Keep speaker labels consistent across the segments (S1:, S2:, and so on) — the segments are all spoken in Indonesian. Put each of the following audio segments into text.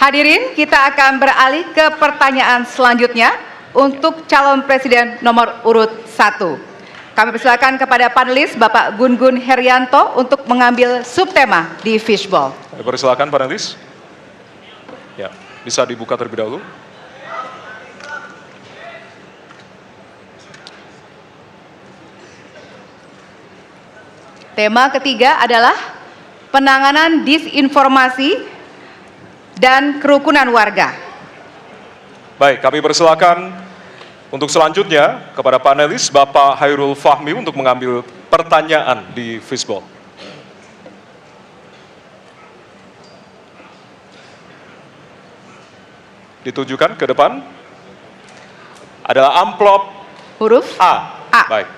S1: Hadirin, kita akan beralih ke pertanyaan selanjutnya untuk calon presiden nomor urut 1. Kami persilakan kepada panelis Bapak Gun-Gun Herianto untuk mengambil subtema di fishball.
S2: Persilakan panelis. Ya, bisa dibuka terlebih dahulu.
S1: Tema ketiga adalah penanganan disinformasi dan kerukunan warga.
S2: Baik, kami persilakan untuk selanjutnya kepada panelis Bapak Hairul Fahmi untuk mengambil pertanyaan di fishball. Ditujukan ke depan adalah amplop
S1: Huruf
S2: A.
S1: A.
S2: Baik.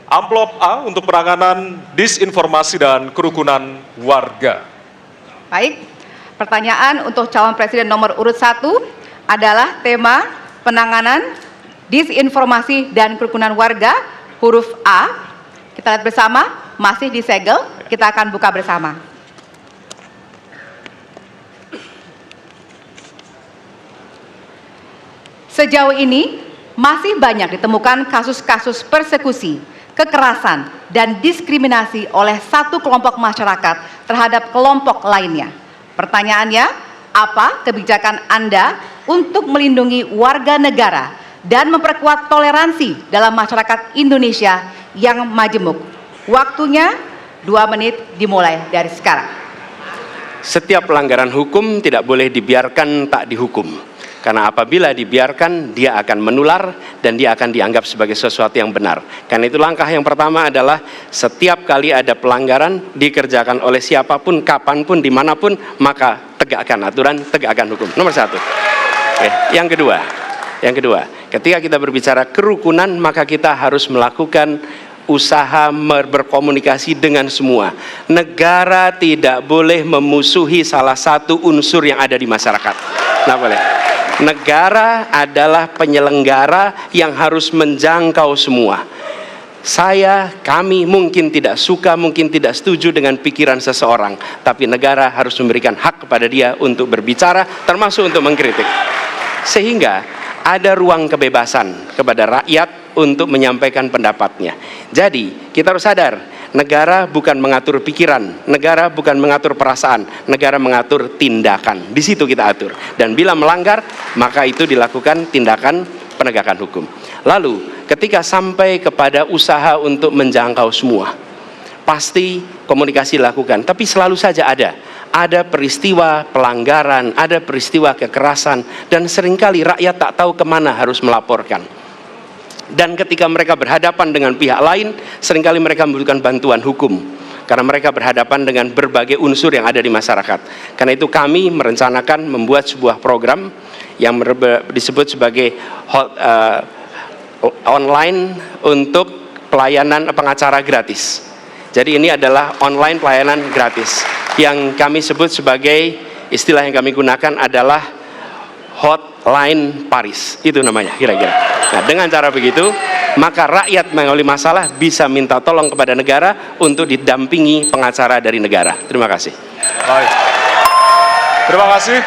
S2: Amplop A untuk penanganan disinformasi dan kerukunan warga.
S1: Baik. Pertanyaan untuk calon presiden nomor urut 1 adalah tema penanganan disinformasi dan kerukunan warga, huruf A. Kita lihat bersama, masih disegel, kita akan buka bersama. Sejauh ini masih banyak ditemukan kasus-kasus persekusi, kekerasan, dan diskriminasi oleh satu kelompok masyarakat terhadap kelompok lainnya. Pertanyaannya, apa kebijakan Anda untuk melindungi warga negara dan memperkuat toleransi dalam masyarakat Indonesia yang majemuk? Waktunya 2 menit dimulai dari sekarang.
S3: Setiap pelanggaran hukum tidak boleh dibiarkan tak dihukum. Karena apabila dibiarkan, dia akan menular dan dia akan dianggap sebagai sesuatu yang benar. Karena itu langkah yang pertama adalah setiap kali ada pelanggaran dikerjakan oleh siapapun, kapanpun, dimanapun, maka tegakkan aturan, tegakkan hukum. Nomor 1. Yang kedua, ketika kita berbicara kerukunan, maka kita harus melakukan usaha berkomunikasi dengan semua. Negara tidak boleh memusuhi salah satu unsur yang ada di masyarakat. Nggak boleh. Negara adalah penyelenggara yang harus menjangkau semua. Kami mungkin tidak suka, mungkin tidak setuju dengan pikiran seseorang, tapi negara harus memberikan hak kepada dia untuk berbicara, termasuk untuk mengkritik. Sehingga ada ruang kebebasan kepada rakyat untuk menyampaikan pendapatnya. Jadi, kita harus sadar, negara bukan mengatur pikiran, negara bukan mengatur perasaan, negara mengatur tindakan. Di situ kita atur. Dan bila melanggar, maka itu dilakukan tindakan penegakan hukum. Lalu, ketika sampai kepada usaha untuk menjangkau semua, pasti komunikasi dilakukan. Tapi selalu saja ada peristiwa pelanggaran, ada peristiwa kekerasan, dan seringkali rakyat tak tahu kemana harus melaporkan. Dan ketika mereka berhadapan dengan pihak lain, seringkali mereka membutuhkan bantuan hukum. Karena mereka berhadapan dengan berbagai unsur yang ada di masyarakat. Karena itu kami merencanakan membuat sebuah program yang disebut sebagai online untuk pelayanan pengacara gratis. Jadi ini adalah online pelayanan gratis. Yang kami sebut sebagai, istilah yang kami gunakan adalah Hotline Paris. Itu namanya kira-kira. Nah, dengan cara begitu, maka rakyat mengalami masalah bisa minta tolong kepada negara untuk didampingi pengacara dari negara. Terima kasih.
S2: Baik. Terima kasih.